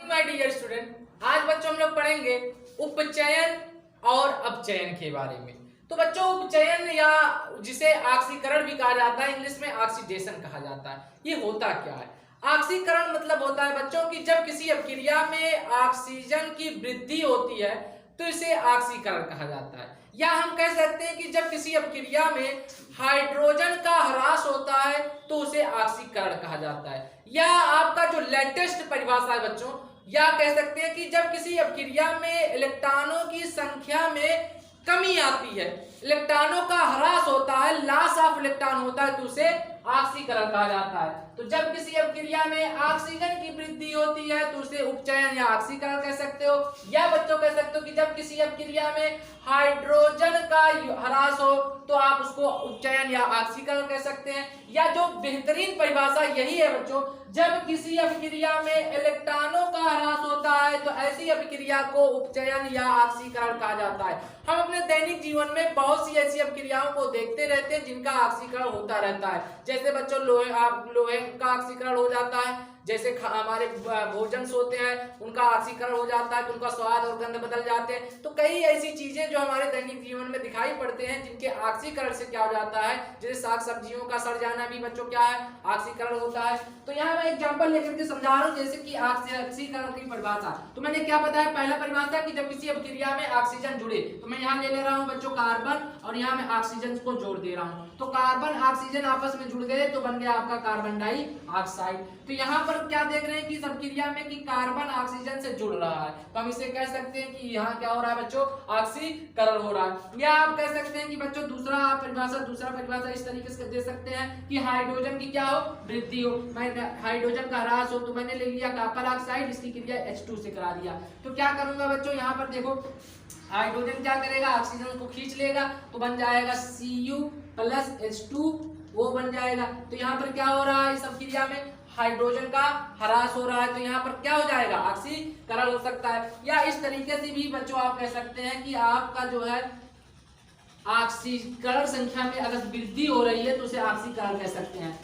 My dear student, आज बच्चों हम लोग पढ़ेंगे उपचयन और अपचयन के बारे में। तो बच्चों, उपचयन या जिसे ऑक्सीकरण भी कहा जाता है, इंग्लिश में ऑक्सीडेशन कहा जाता है, ये होता क्या है? ऑक्सीकरण मतलब होता है बच्चों कि जब किसी अपक्रिया में ऑक्सीजन की वृद्धि होती है तो इसे ऑक्सीकरण कहा जाता है। या हम कह सकते हैं कि जब किसी अपक्रिया में हाइड्रोजन का ह्रास होता है तो उसे ऑक्सीकरण कहा जाता है। या आपका जो लेटेस्ट परिभाषा है बच्चों, या कह सकते हैं कि जब किसी अपक्रिया में इलेक्ट्रॉनों की संख्या में कमी आती है, इलेक्ट्रॉनों का ह्रास होता है, लॉस ऑफ इलेक्ट्रॉन होता है, तो उसे ऑक्सीकरण कहा जाता है। तो जब किसी अपक्रिया में ऑक्सीजन की वृद्धि होती है तो उसे उपचयन या ऑक्सीकरण कह सकते हो। या बच्चों कह सकते हो कि जब किसी अपक्रिया में हाइड्रोजन का ह्रास हो तो आप उसको उपचयन या ऑक्सीकरण कह सकते हैं। या जो बेहतरीन परिभाषा यही है बच्चों, जब किसी अपक्रिया में इलेक्ट्रॉनों का ह्रास होता है तो ऐसी अपक्रिया को उपचयन या ऑक्सीकरण कहा जाता है। हम अपने दैनिक जीवन में बहुत सी ऐसी अपक्रियाओं को देखते रहते हैं जिनका ऑक्सीकरण होता रहता है। जैसे बच्चों लोहे का ऑक्सीकरण हो जाता है, जैसे हमारे भोजन होते हैं उनका ऑक्सीकरण हो जाता है तो उनका स्वाद और गंध बदल जाते हैं। तो कई ऐसी चीजें जो हमारे दैनिक जीवन में दिखाई पड़ते हैं जिनके ऑक्सीकरण से क्या हो जाता है, जैसे साग सब्जियों का सड़ जाना भी बच्चों क्या है, ऑक्सीकरण होता है। तो यहाँ मैं एग्जांपल लेकर के समझा रहा हूँ, जैसे कि ऑक्सीकरण की परिभाषा। तो मैंने क्या बताया, पहला परिभाषा कि जब किसी अपक्रिया में ऑक्सीजन जुड़े, तो मैं यहाँ ले रहा हूँ बच्चों कार्बन और यहाँ मैं ऑक्सीजन को जोड़ दे रहा हूँ। तो कार्बन ऑक्सीजन आपस में जुड़ गए तो बन गया आपका कार्बन डाइऑक्साइड। तो यहाँ पर क्या देख रहे हैं कि सब क्रिया में कि कार्बन ऑक्सीजन से जुड़ रहा है, तो हम इसे कह सकते हैं कि यहाँ क्या हो रहा है बच्चों, ऑक्सीकरण हो रहा है। या आप कह सकते हैं कि बच्चों दूसरा परिभाषा इस तरीके से दे सकते हैं कि हाइड्रोजन की क्या हो, वृद्धि हो। मैं हाइड्रोजन का ह्रास हो तो मैंने ले लिया कॉपर ऑक्साइड, इसकी क्रिया H2 से करा दिया। तो क्या करूंगा बच्चों, यहाँ पर देखो हाइड्रोजन क्या करेगा, ऑक्सीजन को खींच लेगा तो बन जाएगा Cu प्लस H2, वो बन जाएगा। तो यहाँ पर क्या हो रहा है, इस अपक्रिया में हाइड्रोजन का ह्रास हो रहा है तो यहाँ पर क्या हो जाएगा, ऑक्सीकरण हो सकता है। या इस तरीके से भी बच्चों आप कह सकते हैं कि आपका जो है ऑक्सीकरण संख्या में अगर वृद्धि हो रही है तो उसे ऑक्सीकरण कह सकते हैं।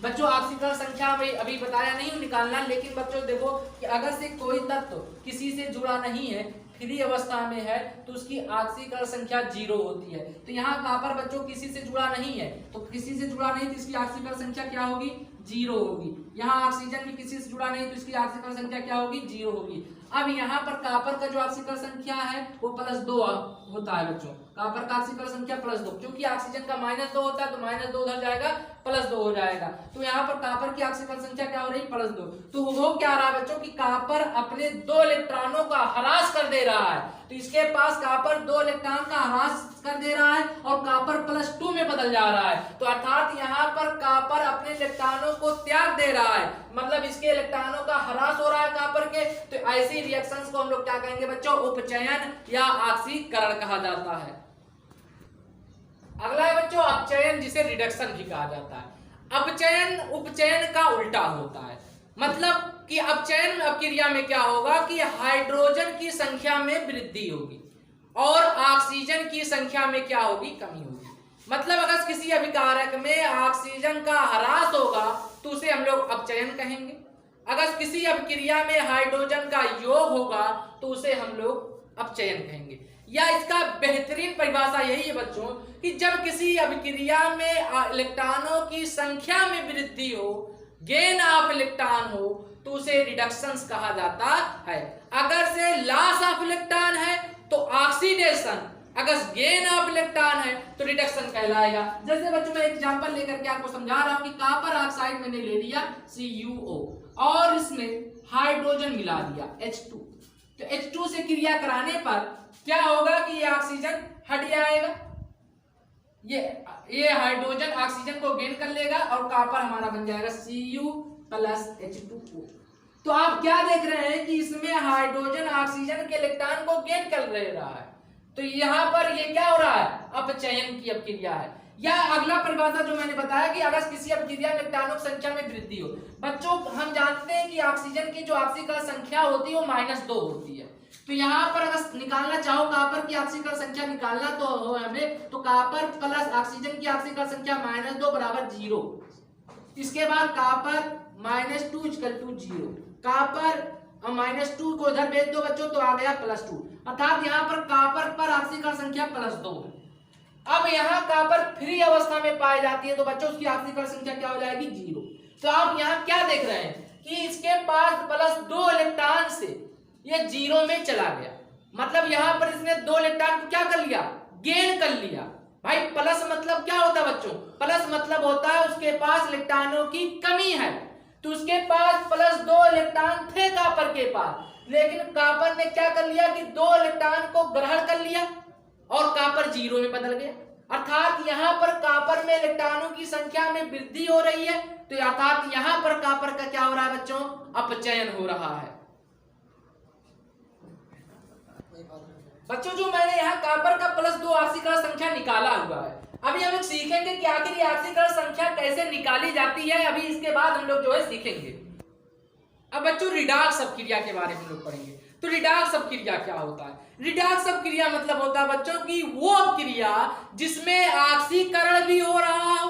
बच्चों ऑक्सीकरण संख्या अभी बताया नहीं निकालना, लेकिन बच्चों देखो कि अगर से कोई तत्व किसी से जुड़ा नहीं है, फ्री अवस्था में है, तो उसकी ऑक्सीकरण संख्या 0 होती है। तो यहाँ कॉपर बच्चों किसी से जुड़ा नहीं है, तो किसी से जुड़ा नहीं तो इसकी ऑक्सीकरण संख्या क्या होगी, 0 होगी। यहाँ ऑक्सीजन भी किसी से जुड़ा नहीं तो इसकी ऑक्सीकरण संख्या क्या होगी, 0 होगी। अब यहाँ पर कॉपर का जो ऑक्सीकरण संख्या है वो +2 होता है बच्चों, कॉपर का ऑक्सीकरण संख्या +2, क्योंकि ऑक्सीजन का -2 होता है तो -2 उधर जाएगा, +2 हो जाएगा। तो यहाँ पर कॉपर की ऑक्सीकरण संख्या क्या हो रही, +2। तो हो क्या रहा है बच्चों कि कॉपर अपने 2 इलेक्ट्रॉनों का ह्रास कर दे रहा है, तो इसके पास कॉपर 2 इलेक्ट्रॉन का ह्रास कर दे रहा है और कॉपर +2 में बदल जा रहा है। तो अर्थात यहाँ पर कॉपर अपने इलेक्ट्रॉनों को त्याग दे रहा है, मतलब इसके इलेक्ट्रॉनों का ह्रास हो रहा है कॉपर के। तो ऐसी रिएक्शंस को हम लोग क्या कहेंगे बच्चों, उपचयन या ऑक्सीकरण कहा जाता है। अगला है बच्चों अपचयन, जिसे रिडक्शन भी कहा जाता है। अपचयन उपचयन का उल्टा होता है, मतलब कि अपचयन अपक्रिया में क्या होगा कि हाइड्रोजन की संख्या में वृद्धि होगी और ऑक्सीजन की संख्या में क्या होगी, कमी होगी। मतलब अगर किसी अभिकारक में ऑक्सीजन का ह्रास होगा तो उसे हम लोग अपचयन कहेंगे। अगर किसी अपक्रिया में हाइड्रोजन का योग होगा तो उसे हम लोग अपचयन कहेंगे। या इसका बेहतरीन परिभाषा यही है बच्चों कि जब किसी अभिक्रिया में इलेक्ट्रॉनों की संख्या में वृद्धि हो, गेन ऑफ इलेक्ट्रॉन हो, तो उसे रिडक्शंस कहा जाता है। अगर से लॉस ऑफ इलेक्ट्रॉन है तो ऑक्सीडेशन, अगर गेन ऑफ इलेक्ट्रॉन है तो रिडक्शन कहलाएगा। जैसे बच्चों मैं एग्जांपल लेकर के आपको समझा रहा हूं कि कॉपर ऑक्साइड मैंने ले लिया CuO और इसमें हाइड्रोजन मिला दिया H2, तो H2 से क्रिया कराने पर क्या होगा कि ये ऑक्सीजन हट जाएगा, ये हाइड्रोजन ऑक्सीजन को गेन कर लेगा और कॉपर हमारा बन जाएगा Cu प्लस H2O। तो आप क्या देख रहे हैं कि इसमें हाइड्रोजन ऑक्सीजन के इलेक्ट्रॉन को गेन कर ले रहा है, तो यहाँ पर ये क्या हो रहा है, अपचयन की अपक्रिया है। या अगला परिभाषा जो मैंने बताया कि अगर किसी अपक्रिया में इलेक्ट्रॉनों की संख्या में वृद्धि हो, बच्चों हम जानते हैं कि ऑक्सीजन की जो ऑक्सीकरण संख्या होती है वो -2 होती है। तो यहाँ पर अगर निकालना चाहो कॉपर की ऑक्सीकरण संख्या निकालना तो हमें, तो कॉपर प्लस ऑक्सीजन की ऑक्सीकरण संख्या -2 बराबर 0। इसके बाद कॉपर -2 = 0, कॉपर अब -2 को इधर भेज दो बच्चों तो आ गया +2, अर्थात यहाँ पर कॉपर पर ऑक्सीकरण संख्या +2 है। अब यहाँ कॉपर फ्री अवस्था में पाई जाती है तो बच्चों उसकी ऑक्सीकरण संख्या क्या हो जाएगी 0। तो आप यहाँ क्या देख रहे हैं कि इसके पास +2 इलेक्ट्रॉन से ये 0 में चला गया, मतलब यहाँ पर इसने 2 इलेक्ट्रॉन को क्या कर लिया, गेन कर लिया। भाई प्लस मतलब क्या होता है बच्चों, प्लस मतलब होता है उसके पास इलेक्ट्रॉनों की कमी है, तो उसके पास +2 इलेक्ट्रॉन थे कॉपर के पास, लेकिन कॉपर ने क्या कर लिया कि 2 इलेक्ट्रॉन को ग्रहण कर लिया और कॉपर 0 में बदल गया, अर्थात यहाँ पर कॉपर में इलेक्ट्रॉनों की संख्या में वृद्धि हो रही है, तो अर्थात यहाँ पर कॉपर का क्या हो रहा है बच्चों, अपचयन हो रहा है। बच्चों जो मैंने यहाँ कॉपर का +2 ऑक्सीकरण संख्या निकाला हुआ है, अभी हम लोग सीखेंगे कि आखिर ये ऑक्सीकरण संख्या कैसे निकाली जाती है, अभी इसके बाद हम लोग जो है सीखेंगे। अब बच्चों रिडॉक्स अपक्रिया के बारे में हम लोग पढ़ेंगे। तो रिडॉक्स अपक्रिया क्या होता है, रिडॉक्स अपक्रिया मतलब होता है बच्चों की वो अपक्रिया जिसमें ऑक्सीकरण भी हो रहा हो,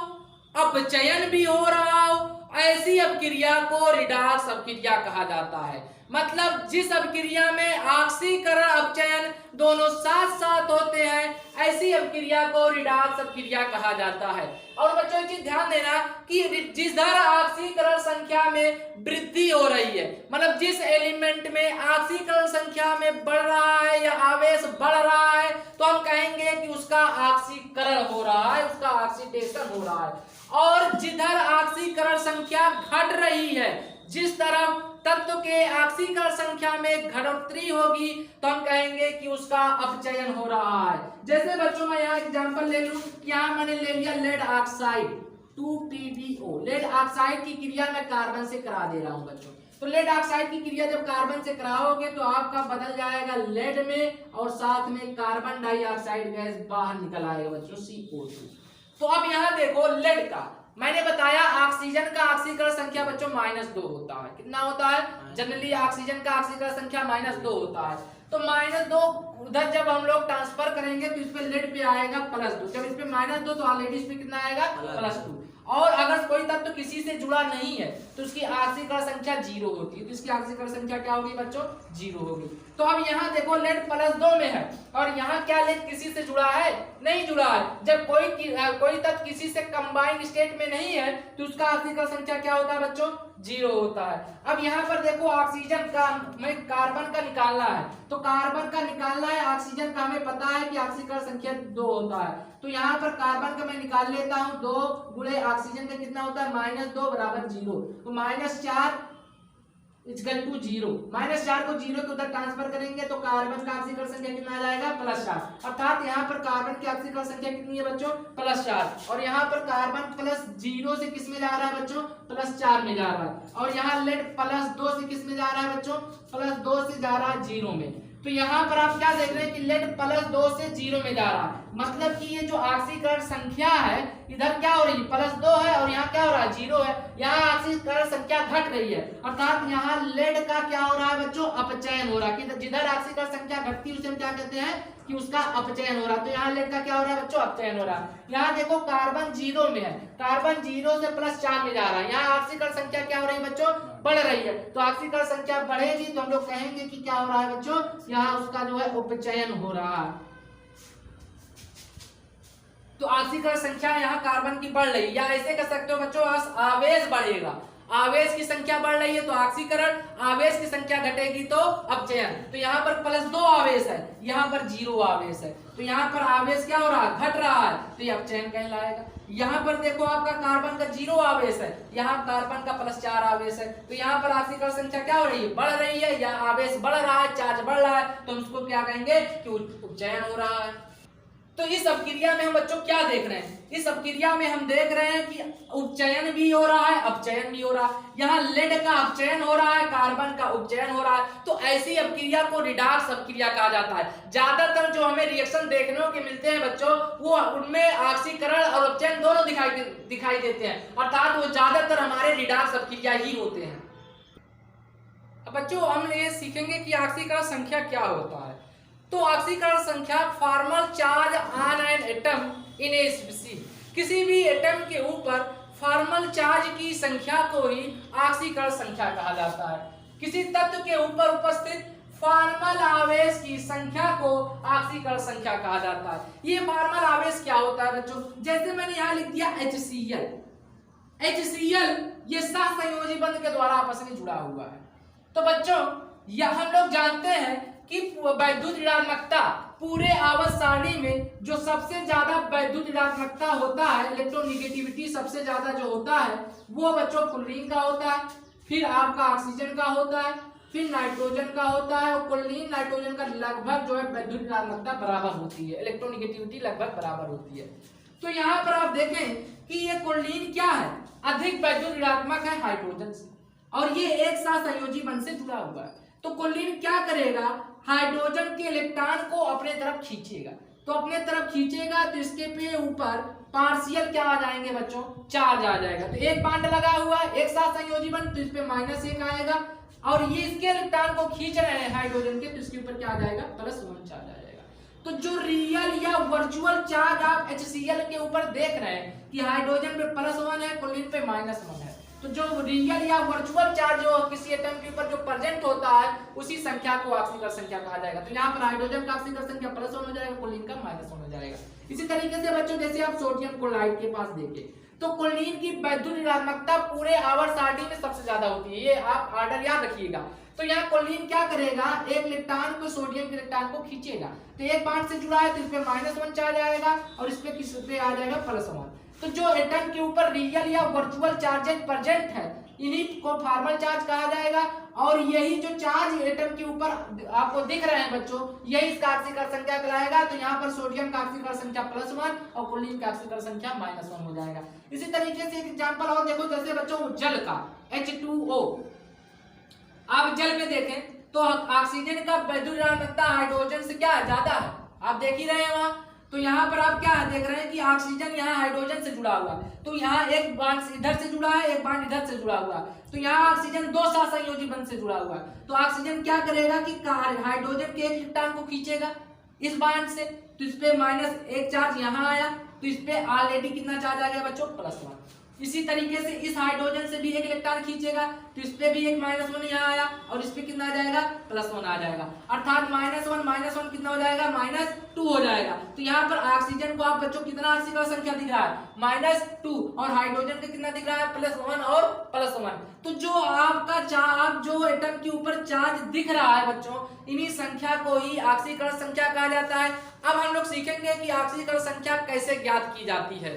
अपचयन भी हो रहा हो, ऐसी अपक्रिया को रिडॉक्स अपक्रिया कहा जाता है। मतलब जिस अपक्रिया में ऑक्सीकरण अपचयन दोनों साथ साथ होते हैं, ऐसी अपक्रिया को रिडॉक्स अपक्रिया कहा जाता है। और बच्चों एक चीज ध्यान देना कि जिधर ऑक्सीकरण संख्या में वृद्धि हो रही है, मतलब जिस एलिमेंट में ऑक्सीकरण संख्या में बढ़ रहा है या आवेश बढ़ रहा है, तो हम कहेंगे कि उसका ऑक्सीकरण हो रहा है, उसका ऑक्सीडेशन हो रहा है। और जिधर ऑक्सीकरण संख्या घट रही है, जिस तरफ तत्व के ऑक्सीकरण संख्या में घटोत्तरी होगी, तो हम कहेंगे कि उसका अपचयन हो रहा है। जैसे बच्चों मैं यहाँ एग्जांपल ले लूं कि यहाँ मैंने ले लिया lead oxide 2PbO, lead oxide की क्रिया मैं कार्बन से करा दे रहा हूँ बच्चों। तो लेड ऑक्साइड की क्रिया जब कार्बन से कराओगे तो आपका बदल जाएगा लेड में, और साथ में कार्बन डाइऑक्साइड गैस बाहर निकल आएगा बच्चों CO2। तो अब यहाँ देखो लेड का मैंने बताया ऑक्सीजन का ऑक्सीकरण संख्या बच्चों -2 होता है। कितना होता है, जनरली ऑक्सीजन का ऑक्सीकरण संख्या -2 होता है। तो -2 उधर जब हम लोग ट्रांसफर करेंगे तो इस पे लेड पे आएगा +2, जब इस पे -2 तो ऑलरेडी इस पे कितना आएगा +2। और अगर कोई तत्व किसी से जुड़ा नहीं है तो उसकी ऑक्सीकरण संख्या 0 होती है, तो इसकी ऑक्सीकरण संख्या क्या होगी बच्चों 0 होगी। तो अब यहाँ देखो लेड +2 में है और यहाँ क्या लेड किसी से जुड़ा है, नहीं जुड़ा है। जब कोई तत्व किसी से कंबाइंड स्टेट में नहीं है तो उसका ऑक्सीकरण संख्या क्या होता है बच्चों 0 होता है। अब यहाँ पर देखो ऑक्सीजन का में कार्बन का निकालना है, तो कार्बन का निकालना है, ऑक्सीजन का हमें पता है कि ऑक्सीकरण संख्या 2 होता है। तो यहाँ पर कार्बन का मैं निकाल लेता हूँ, 2 गुणे ऑक्सीजन का कितना होता है -2 बराबर 0, तो -4 इक्वल टू 0, -4 को 0 के उधर ट्रांसफर करेंगे तो कार्बन का ऑक्सीकरण संख्या कितना आ जाएगा +4, अर्थात यहाँ पर कार्बन की ऑक्सीकरण संख्या कितनी है बच्चों +4, और यहाँ पर कार्बन +0 से किस में जा रहा है बच्चों +4 में जा रहा है, और यहाँ लेड +2 से किस में जा रहा है बच्चों +2 से जा रहा है 0 में। तो यहाँ पर आप क्या देख रहे हैं कि लेड +2 से 0 में जा रहा है, मतलब कि ये जो ऑक्सीकरण संख्या है इधर क्या हो रही है +2 है और यहाँ क्या हो रहा है 0 है, यहाँ ऑक्सीकरण संख्या घट रही है, अर्थात यहाँ लेड का क्या हो रहा है बच्चों अपचयन हो रहा है। कि जिधर ऑक्सीकरण संख्या घटती है उसे हम क्या कहते हैं कि उसका अपचयन हो रहा है। तो यहाँ लेड का क्या हो रहा है बच्चों अपचयन हो रहा है। यहाँ देखो कार्बन 0 में है, कार्बन 0 से +4 में जा रहा है, यहाँ ऑक्सीकरण संख्या क्या हो रही है बच्चों बढ़ रही है। तो ऑक्सीकरण संख्या बढ़ेगी तो हम लोग कहेंगे कि क्या हो रहा है बच्चों यहाँ उसका जो है उपचयन हो रहा है। तो ऑक्सीकरण संख्या यहाँ कार्बन की बढ़ रही है, या ऐसे कह सकते हो बच्चों आवेश बढ़ेगा, आवेश की संख्या बढ़ रही है तो ऑक्सीकरण, आवेश की संख्या घटेगी तो अपचयन। तो यहाँ पर +2 आवेश है, यहाँ पर 0 आवेश है, तो यहाँ पर आवेश क्या हो रहा है घट रहा है, तो ये अपचयन कहलाएगा। यहाँ पर देखो आपका कार्बन का 0 आवेश है, यहाँ कार्बन का +4 आवेश है, तो यहाँ पर ऑक्सीकरण संख्या क्या हो रही है बढ़ रही है, या आवेश बढ़ रहा है, चार्ज बढ़ रहा है, तो हम उसको क्या कहेंगे कि उपचयन हो रहा है। तो इस अपक्रिया में हम बच्चों क्या देख रहे हैं, इस अपक्रिया में हम देख रहे हैं कि उपचयन भी हो रहा है, अपचयन भी हो रहा है। यहाँ लेड का अपचयन हो रहा है, कार्बन का उपचयन हो रहा है, तो ऐसी अपक्रिया को रिडॉक्स अपक्रिया कहा जाता है। ज्यादातर जो हमें रिएक्शन देखने के मिलते हैं बच्चों वो उनमें ऑक्सीकरण और अपचयन दोनों दिखाई देते हैं, अर्थात वो ज्यादातर हमारे रिडॉक्स अपक्रिया ही होते हैं। अब बच्चों हम ये सीखेंगे कि ऑक्सीकरण संख्या क्या होता है। तो ऑक्सीकरण संख्या formal charge on an atom in A species, किसी भी एटम के ऊपर फॉर्मल चार्ज की संख्या को ही ऑक्सीकरण संख्या कहा जाता है। किसी तत्व के ऊपर उपस्थित फॉर्मल आवेश की संख्या को ऑक्सीकरण संख्या कहा जाता है। ये फॉर्मल आवेश क्या होता है बच्चों, जैसे मैंने यहाँ लिख दिया HCl, ये सहसंयोजी बंध के द्वारा आपस में जुड़ा हुआ है। तो बच्चों यह हम लोग जानते हैं कि वैद्युत ऋणात्मकता पूरे आवर्त सारणी में जो सबसे ज्यादा वैद्युत ऋणात्मकता होता है, इलेक्ट्रोनिगेटिविटी सबसे ज्यादा जो होता है वो बच्चों क्लोरीन का होता है, फिर आपका ऑक्सीजन का होता है, फिर नाइट्रोजन का होता है। और क्लोरीन नाइट्रोजन का लगभग जो है वैद्युत ऋणात्मकता बराबर होती है, इलेक्ट्रोनिगेटिविटी लगभग बराबर होती है। तो यहाँ पर आप देखें कि ये क्लोरीन क्या है, अधिक वैद्युत ऋणात्मक है हाइड्रोजन से, और ये एक साथ संयोजी बंध से जुड़ा हुआ है। तो क्लोरीन क्या करेगा, हाइड्रोजन के इलेक्ट्रॉन को अपने तरफ खींचेगा, तो अपने तरफ खींचेगा तो इसके पे ऊपर पार्शियल क्या आ जाएंगे बच्चों, चार्ज आ जाएगा। तो एक बांड लगा हुआ है, एक साथ संयोजी बंध, तो इस पे -1 आएगा, और ये इसके इलेक्ट्रॉन को खींच रहे हैं हाइड्रोजन के, तो इसके ऊपर क्या आ जाएगा, +1 चार्ज आ जाएगा। तो जो रियल या वर्चुअल चार्ज आप HCl के ऊपर देख रहे हैं कि हाइड्रोजन पे +1 है, क्लोरीन पे -1 है, तो जो रियल या वर्चुअल चार्ज जो किसी एटम के ऊपर जो प्रेजेंट होता है उसी संख्या को ऑक्सीकरण संख्या कहा जाएगा। तो यहाँ पर हाइड्रोजन का ऑक्सीकरण संख्या +1 हो जाएगा, क्लोरीन का -1 हो जाएगा। इसी तरीके से बच्चों जैसे आप सोडियम क्लोराइड के पास देखें तो क्लोरीन की वैद्युत ऋणात्मकता पूरे आवर्त सारणी में सबसे ज्यादा होती है, ये आप ऑर्डर याद रखिएगा। तो यहाँ क्लोरीन क्या करेगा, एक इलेक्ट्रॉन को सोडियम के इलेक्ट्रॉन को खींचेगा, तो एक बांड से जुड़ा है तो इस पे -1 चार्ज आएगा और इस पे किस पे आ जाएगा +1। तो जो एटम के ऊपर रियल या वर्चुअल चार्जेस प्रेजेंट है इन्हीं को फॉर्मल चार्ज कहा जाएगा, और यही जो चार्ज एटम के ऊपर आपको दिख रहे हैं बच्चों यही इसका ऑक्सीकरण संख्या कहलाएगा। तो यहाँ पर सोडियम का ऑक्सीकरण संख्या +1 और क्लोरीन का ऑक्सीकरण संख्या -1 हो जाएगा। इसी तरीके से एक एग्जांपल और देखो, जैसे बच्चों जल का H2O, आप जल में देखें तो ऑक्सीजन का वैद्युत ऋणात्मकता हाइड्रोजन से क्या है, ज्यादा है, आप देख ही रहे हैं वहां। तो यहाँ पर आप क्या देख रहे हैं कि ऑक्सीजन यहाँ हाइड्रोजन से जुड़ा हुआ है, तो यहाँ एक बांड इधर से जुड़ा है, एक बांड इधर से जुड़ा हुआ है, तो यहाँ ऑक्सीजन 2 सहसंयोजी बंध से जुड़ा हुआ है। तो ऑक्सीजन क्या करेगा कि हाइड्रोजन के एक इलेक्ट्रॉन को खींचेगा इस बांड से, तो इस पे -1 चार्ज यहाँ आया, तो इस पे ऑलरेडी कितना चार्ज आ गया बच्चों, +1। इसी तरीके से इस हाइड्रोजन से भी एक इलेक्ट्रॉन खींचेगा, तो इस पे भी एक -1 यहाँ आया और इस पे कितना आ जाएगा, +1 आ जाएगा, अर्थात -1 कितना हो जाएगा, -2 हो जाएगा। तो यहाँ पर ऑक्सीजन को आप बच्चों कितना ऑक्सीकरण संख्या दिख रहा है, -2, और हाइड्रोजन का कितना दिख रहा है, +1 और +1। तो जो आपका चार्ज जो एटम के ऊपर चार्ज दिख रहा है बच्चों इन्हीं संख्या को ही ऑक्सीकरण संख्या कहा जाता है। अब हम लोग सीखेंगे कि ऑक्सीकरण संख्या कैसे ज्ञात की जाती है।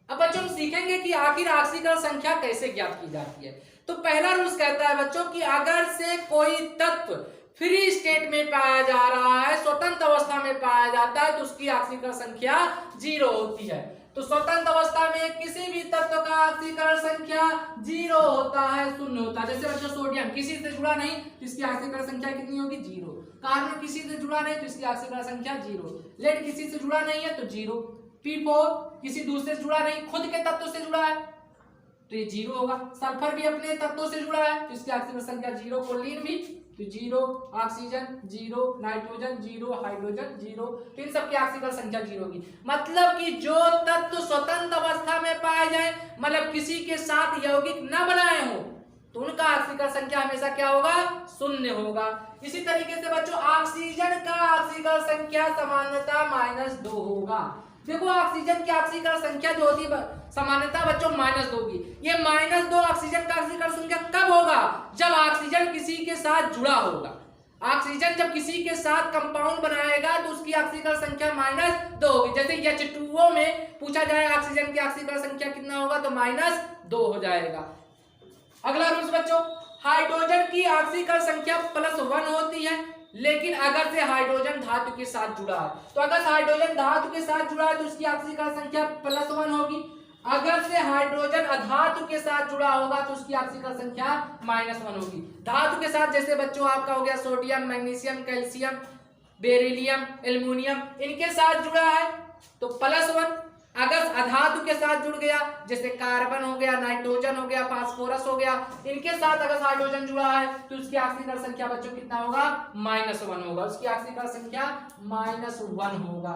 अब बच्चों हम सीखेंगे कि आखिर ऑक्सीकरण संख्या कैसे ज्ञात की जाती है। तो पहला रूल्स कहता है बच्चों कि अगर से कोई तत्व फ्री स्टेट में पाया जा रहा है, स्वतंत्र अवस्था में पाया जाता है, तो उसकी ऑक्सीकरण संख्या 0 होती है। तो स्वतंत्र अवस्था में किसी भी तत्व का ऑक्सीकरण संख्या 0 होता है, 0 होता है। जैसे बच्चों सोडियम किसी से जुड़ा नहीं तो इसकी ऑक्सीकरण संख्या कितनी होगी, 0। कार्बन किसी से जुड़ा नहीं तो इसकी ऑक्सीकरण संख्या 0। लेड किसी से जुड़ा नहीं है तो 0। P4 किसी दूसरे से जुड़ा नहीं, खुद के तत्व से जुड़ा है तो ये 0 होगा। सल्फर भी अपने तत्वों से जुड़ा है तो इसकी ऑक्सीकरण संख्या 0। क्लोरीन भी तो 0, ऑक्सीजन 0, नाइट्रोजन 0, हाइड्रोजन 0, तो इन सबकी ऑक्सीकरण संख्या 0 होगी। मतलब कि जो तत्व स्वतंत्र अवस्था में पाए जाए, मतलब किसी के साथ यौगिक न बनाए हो, तो उनका ऑक्सीकरण संख्या हमेशा क्या होगा, 0 होगा। इसी तरीके से बच्चों ऑक्सीजन का ऑक्सीकरण संख्या सामान्यतः -2 होगा। देखो ऑक्सीजन की ऑक्सीकरण संख्या जो होती है सामान्यतः बच्चों -2 की। ये -2 ऑक्सीजन का ऑक्सीकरण संख्या कब होगा, जब ऑक्सीजन किसी के साथ जुड़ा होगा। ऑक्सीजन जब किसी के साथ कंपाउंड बनाएगा तो उसकी ऑक्सीकरण संख्या -2 होगी। जैसे H2O में पूछा जाए ऑक्सीजन की ऑक्सीकरण संख्या कितना होगा तो -2 हो जाएगा। अगला रूल्स बच्चों, हाइड्रोजन की ऑक्सीकरण संख्या +1 होती है, लेकिन अगर से हाइड्रोजन धातु के साथ जुड़ा है, तो अगर हाइड्रोजन धातु के साथ जुड़ा है तो उसकी ऑक्सीकरण संख्या +1 होगी। अगर से हाइड्रोजन अधातु के साथ जुड़ा होगा तो उसकी ऑक्सीकरण संख्या -1 होगी। धातु के साथ जैसे बच्चों आपका हो गया sodium, magnesium, calcium, beryllium, aluminium, इनके साथ जुड़ा है तो +1। अगर अधातु के साथ जुड़ गया जैसे कार्बन हो गया, नाइट्रोजन हो गया, फास्फोरस हो गया, इनके साथ अगर हाइड्रोजन जुड़ा है तो उसकी ऑक्सीकरण संख्या बच्चों कितना होगा, -1 होगा। उसकी ऑक्सीकरण संख्या -1 होगा।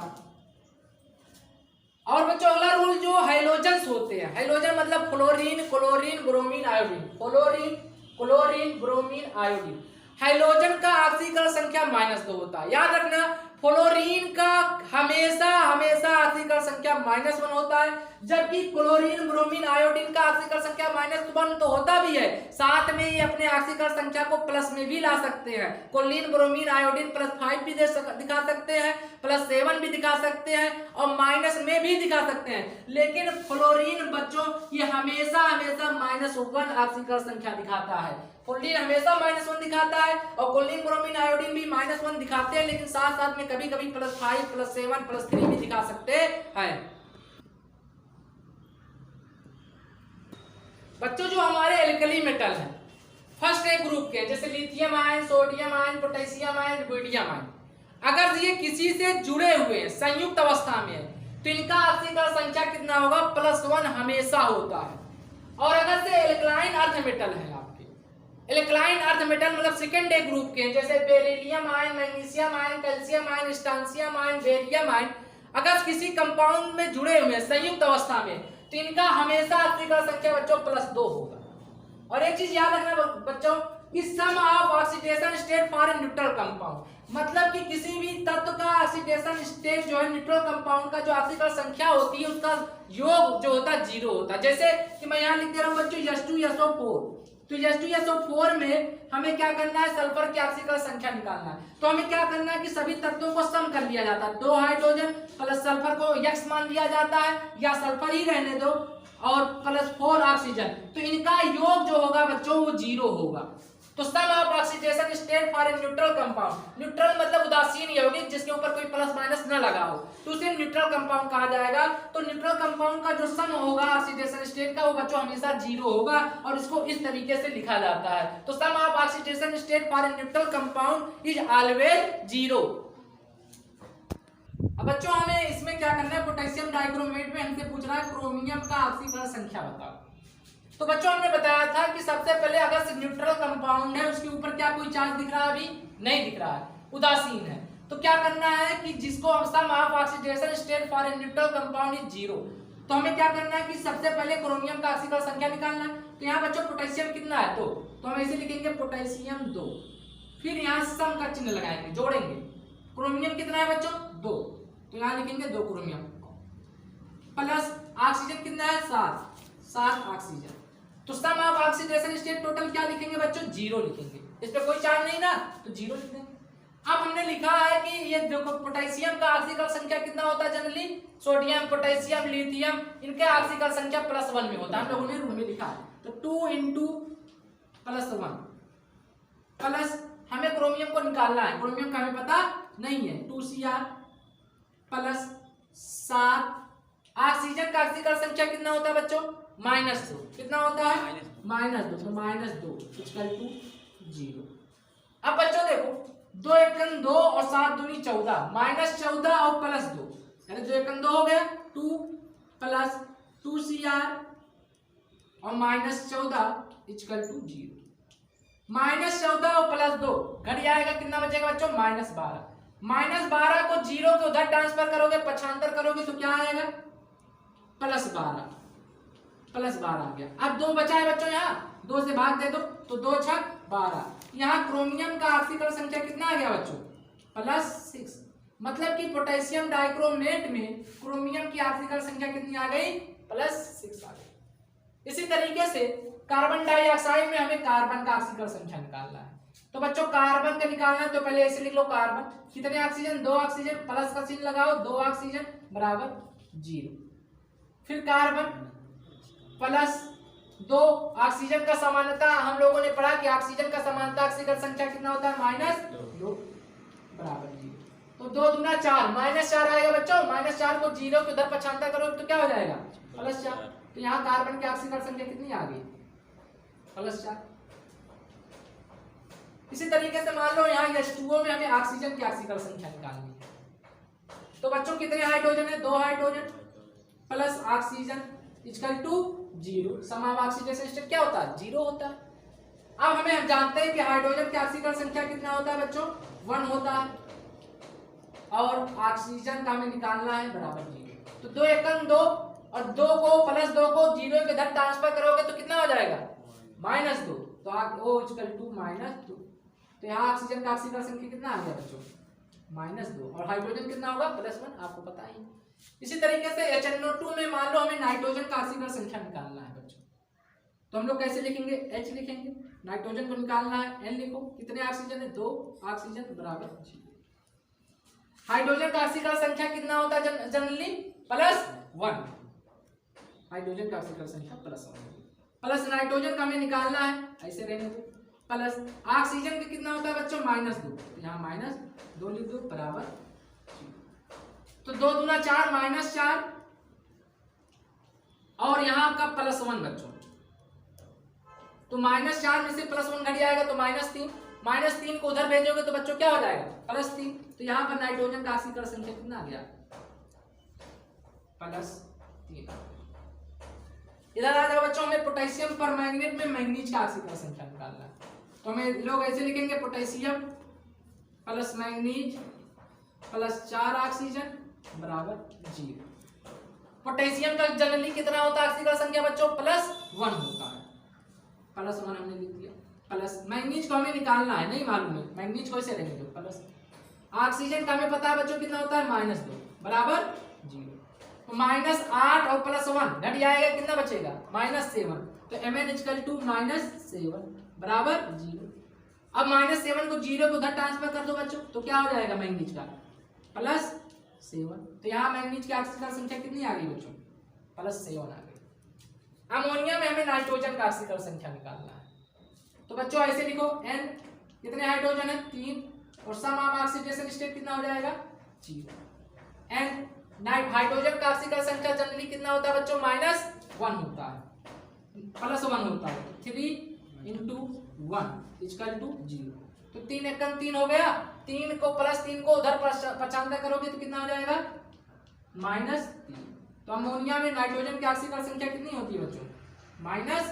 और बच्चों अगला रूल जो हैलोजन्स होते हैं, हैलोजन मतलब fluorine, chlorine, bromine, iodine. Fluorine, chlorine, bromine, iodine. Hydrogen का ऑक्सीकरण संख्या -2 होता है। याद रखना फ्लोरीन का हमेशा ऑक्सीकरण संख्या -1 होता है, जबकि क्लोरीन, ब्रोमीन, आयोडीन का ऑक्सीकरण संख्या -1 तो होता भी है, साथ में ये अपने ऑक्सीकरण संख्या को प्लस में भी ला सकते हैं। क्लोरीन, ब्रोमीन, आयोडीन +5 भी दिखा सकते हैं, +7 भी दिखा सकते हैं और माइनस में भी दिखा सकते हैं। लेकिन फ्लोरीन बच्चों ये हमेशा -1 ऑक्सीकरण संख्या दिखाता है। फ्लोरीन हमेशा -1 दिखाता है और क्लोरीन, ब्रोमीन, आयोडीन भी -1 दिखाते हैं, लेकिन साथ साथ में कभी कभी +5, +7, +3 भी दिखा सकते हैं। बच्चों जो हमारे एल्कली मेटल हैं फर्स्ट एक ग्रुप के, जैसे lithium ion, sodium ion, potassium ion, rubidium ion, अगर ये किसी से जुड़े हुए हैं, संयुक्त अवस्था में है, तो इनका ऑक्सीकरण संख्या कितना होगा? +1 हमेशा होता है। और अगर से एल्कलाइन अर्थ मेटल है, एल्कलाइन अर्थ मेटल मतलब सेकेंड डे ग्रुप के, जैसे beryllium ion, magnesium ion, calcium ion, strontium ion, barium ion, अगर किसी कंपाउंड में जुड़े हुए हैं संयुक्त अवस्था में, तो इनका हमेशा ऑक्सीकरण संख्या बच्चों +2 होगा। और एक चीज याद रखना बच्चों, सम of oxidation state for a neutral compound, मतलब कि किसी भी तत्व का ऑक्सीडेशन स्टेट जो है न्यूट्रल कंपाउंड का जो ऑक्सीकरण संख्या होती है उसका योग जो होता है 0 होता है। जैसे कि मैं यहाँ लिख दे रहा हूँ बच्चों H2SO4, तो H2SO4 में हमें क्या करना है? सल्फर की ऑक्सीकरण संख्या निकालना है। तो हमें क्या करना है कि सभी तत्वों को सम कर लिया जाता है, 2 हाइड्रोजन प्लस सल्फर को X मान लिया जाता है, या सल्फर ही रहने दो, और +4 ऑक्सीजन, तो इनका योग जो होगा बच्चों वो 0 होगा। तो सम of oxidation state for a neutral compound, neutral मतलब उदासीन यौगिक जिसके ऊपर कोई प्लस माइनस न लगा हो, तो उसे न्यूट्रल कंपाउंड कहा जाएगा। तो न्यूट्रल कंपाउंड का जो सम होगा ऑक्सीडेशन स्टेट का वो बच्चों हमेशा 0 होगा, और इसको इस तरीके से लिखा जाता है। तो सम of oxidation state for a neutral compound is always 0। अब बच्चों हमें इसमें क्या करना है? पोटेशियम डाइक्रोमेट में हमसे पूछ रहा है क्रोमियम का ऑक्सीकरण संख्या बताओ। तो बच्चों हमने बताया था कि सबसे पहले अगर न्यूट्रल कंपाउंड है उसके ऊपर क्या कोई चार्ज दिख रहा है? अभी नहीं दिख रहा है, उदासीन है। तो क्या करना है कि जिसको सम of oxidation state for a neutral compound is 0, तो हमें क्या करना है कि सबसे पहले क्रोमियम का ऑक्सीकरण संख्या निकालना है। तो यहाँ बच्चों पोटेशियम कितना है? 2, तो हम ऐसे लिखेंगे पोटेशियम 2, फिर यहाँ सम का चिन्ह लगाएंगे, जोड़ेंगे। क्रोमियम कितना है बच्चों? 2, तो यहाँ लिखेंगे 2 क्रोमियम, प्लस ऑक्सीजन कितना है? 7 ऑक्सीजन। तो सम ऑफ ऑक्सीडेशन स्टेट टोटल क्या लिखेंगे बच्चों? 0 लिखेंगे, इस पे कोई चार्ज नहीं ना, तो 0 लिख देंगे। अब हमने लिखा है कि ये देखो पोटेशियम का ऑक्सीकरण संख्या कितना होता है? जनरली सोडियम, पोटेशियम, लिथियम, इनका ऑक्सीकरण संख्या +1 में होता है, हम लोगों ने रूल में लिखा है। तो 2 × +1 प्लस हमें क्रोमियम को निकालना है, क्रोमियम का हमें पता नहीं है, 2Cr प्लस 7। ऑक्सीजन का ऑक्सीकरण संख्या कितना होता है बच्चों? -2। कितना होता है? -2, तो -2 = 0। अब बच्चों देखो 2 × 2 और 7 दूनी 14, -14 और +2, यानी 2 × 2 हो गया 2 प्लस 2Cr और -14 = 0। -14 और +2 घट जाएगा, कितना बचेगा बच्चों? -12। -12 को 0 के उधर ट्रांसफर करोगे, पक्षांतर करोगे, तो क्या आएगा? +12 आ गया। अब 2 बचा है बच्चों, यहाँ 2 से भाग दे दो, तो 2 × 6 = 12। यहाँ क्रोमियम का ऑक्सीकरण संख्या कितना आ गया बच्चों? +6। मतलब कि पोटेशियम डाइक्रोमेट में क्रोमियम की ऑक्सीकरण संख्या कितनी आ गई? +6 आ गई। इसी तरीके से कार्बन डाइऑक्साइड में हमें कार्बन का ऑक्सीकरण संख्या निकालना है। तो बच्चों कार्बन का निकालना है, तो पहले ऐसे लिख लो, कार्बन कितने ऑक्सीजन? 2 ऑक्सीजन, प्लस का चिन्ह लगाओ, 2 ऑक्सीजन बराबर 0। फिर कार्बन प्लस 2 ऑक्सीजन का समानता, हम लोगों ने पढ़ा कि ऑक्सीजन का समानता ऑक्सीकरण संख्या कितना होता है? -2 बराबर 0। तो 2 दूना 4, -4 आएगा बच्चों। -4 को 0 के उधर पक्षांतर करोगे तो क्या हो जाएगा? +4। तो यहाँ कार्बन की ऑक्सीकरण संख्या कितनी आ गई? +4। इसी तरीके से मान लो यहाँ H2O में हमें ऑक्सीजन की ऑक्सीकरण संख्या निकालनी है। तो बच्चों कितने हाइड्रोजन है? 2 hydrogen plus oxygen = 0। Sum of oxidation state क्या होता है? 0 होता है। अब हम जानते हैं कि हाइड्रोजन की ऑक्सीकरण संख्या कितना होता है बच्चों? 1 होता है, और ऑक्सीजन का हमें निकालना है बराबर 0। तो 2 × 2 और 2 को +2 को 0 के इधर ट्रांसफर करोगे तो कितना हो जाएगा? -2, तो O इक्वल टू -2। तो यहाँ ऑक्सीजन का ऑक्सीकरण संख्या कितना आ गया बच्चों? -2। और हाइड्रोजन कितना होगा? +1, आपको पता ही। इसी तरीके से HNO2 में मान लो हमें नाइट्रोजन का ऑक्सीकरण संख्या निकालना है बच्चों, तो हम लोग कैसे लिखेंगे? H लिखेंगे। नाइट्रोजन को निकालना है, N लिखो। कितने ऑक्सीजन है? 2 ऑक्सीजन बराबर 0। हाइड्रोजन का ऑक्सीकरण संख्या कितना होता है जनरली? +1। हाइड्रोजन का ऑक्सीकरण संख्या +1 प्लस नाइट्रोजन का हमें निकालना है, ऐसे रहने दो। प्लस ऑक्सीजन का कितना होता है बच्चों? -2, तो यहाँ -2 लिख दो बराबर। तो 2 दूना 4 -4 और यहाँ आपका +1 बच्चों, तो -4 में से +1 घट जाएगा तो -3। -3 को उधर भेजोगे तो बच्चों क्या हो जाएगा? +3। तो यहाँ पर नाइट्रोजन का ऑक्सीकरण संख्या कितना आ गया? +3। इधर आ जाओ बच्चों, हमें पोटेशियम पर मैग्नेट में मैंगनीज का ऑक्सीकरण संख्या निकालना है, तो हमें लोग ऐसे लिखेंगे potassium plus manganese plus 4 oxygen बराबर 0। पोटेशियम का जनरली कितना होता है ऑक्सीकरण संख्या बच्चों? +1 होता है, +1 हमने लिख दिया। प्लस मैंगनीज को हमें निकालना है, नहीं मालूम है, मैंगनीज को ऐसे रहेंगे प्लस। ऑक्सीजन का हमें पता है बच्चों कितना होता है? -2 बराबर 0। तो -8 और +1 घट जाएगा, कितना बचेगा? -7। तो Mn = -7 बराबर 0। अब -7 को 0 को उधर ट्रांसफर कर दो बच्चों, तो क्या हो जाएगा मैंगनीज का? +7। तो यहाँ मैंगनीज की ऑक्सीकरण संख्या कितनी आ गई बच्चों? +7 आ गई। अमोनिया में हमें नाइट्रोजन का ऑक्सीकरण संख्या निकालना है, तो बच्चों ऐसे लिखो N, कितने हाइड्रोजन है? 3, और सम ऑफ ऑक्सीडेशन स्टेट कितना हो जाएगा? 0। N हाइड्रोजन का ऑक्सीकरण संख्या जनरली कितना होता है बच्चों? -1 होता है, +1 होता है। 3 × 1 = 0। तो 3 × 3 हो गया, 3 को +3 को उधर 95 करोगे तो कितना हो जाएगा? -3। तो अमोनिया में नाइट्रोजन की ऑक्सीकरण संख्या कितनी होती है बच्चों? -3।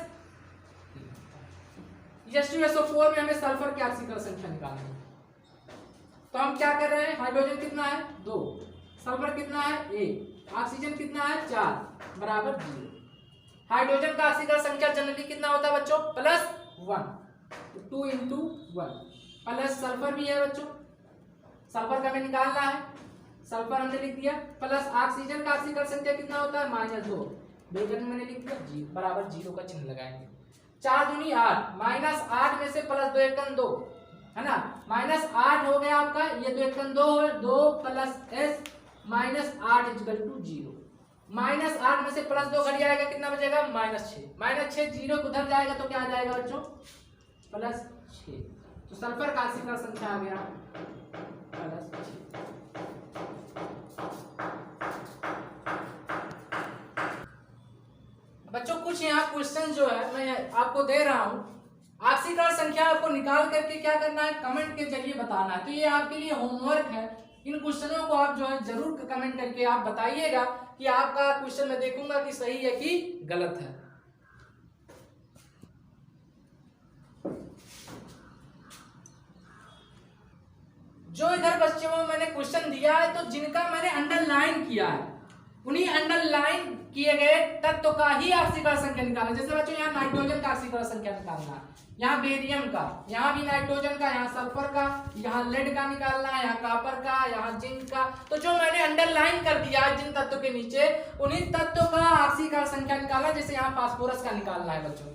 H2SO4 में हमें सल्फर की ऑक्सीकरण संख्या निकालनी है, तो हम क्या कर रहे हैं? हाइड्रोजन कितना है? 2, सल्फर कितना है? 1, ऑक्सीजन कितना है? 4 बराबर 0। हाइड्रोजन का ऑक्सीकरण संख्या जनरली कितना होता है बच्चों? +1, तो 2 × 1। प्लस सल्फर भी है बच्चों, सल्फर का हमें निकालना है, सल्फर हमने लिख दिया। प्लस ऑक्सीजन का ऑक्सीकरण संख्या कितना होता है? -2, ब्रैकेट में मैंने लिख दिया 0 बराबर 0 का चिन्ह लगाएंगे। 4 दूनी 8, -8 में से +2 × 2 है ना, -8 हो गया आपका, ये 2 × 2 है, 2 + S -8 = 0। -8 में से +2 घट जाएगा, कितना बचेगा? -6। -6 0 को उधर जाएगा तो क्या आ जाएगा बच्चों? +6। तो सल्फर का ऑक्सीकरण संख्या आ गया +6। बच्चों कुछ यहाँ क्वेश्चन जो है मैं आपको दे रहा हूँ, ऑक्सीकरण संख्या आपको निकाल करके क्या करना है? कमेंट के जरिए बताना है। तो ये आपके लिए होमवर्क है, इन क्वेश्चनों को आप जो है जरूर कमेंट करके आप बताइएगा कि आपका क्वेश्चन मैं देखूंगा कि सही है कि गलत है। जो इधर बच्चों में मैंने क्वेश्चन दिया है, तो जिनका मैंने अंडरलाइन किया है, उन्हीं अंडरलाइन किए गए तत्व का ही ऑक्सीकरण संख्या निकालना। जैसे बच्चों यहाँ नाइट्रोजन का ऑक्सीकरण संख्या निकालना है, यहाँ बेरियम का, यहाँ भी नाइट्रोजन का, यहाँ सल्फर का, यहाँ लेड का निकालना है, यहाँ कॉपर का, यहाँ जिंक का। तो जो मैंने अंडरलाइन कर दिया है जिन तत्वों के नीचे, उन्हीं तत्वों का ऑक्सीकरण संख्या निकालना। जैसे यहाँ फास्फोरस का निकालना है बच्चों,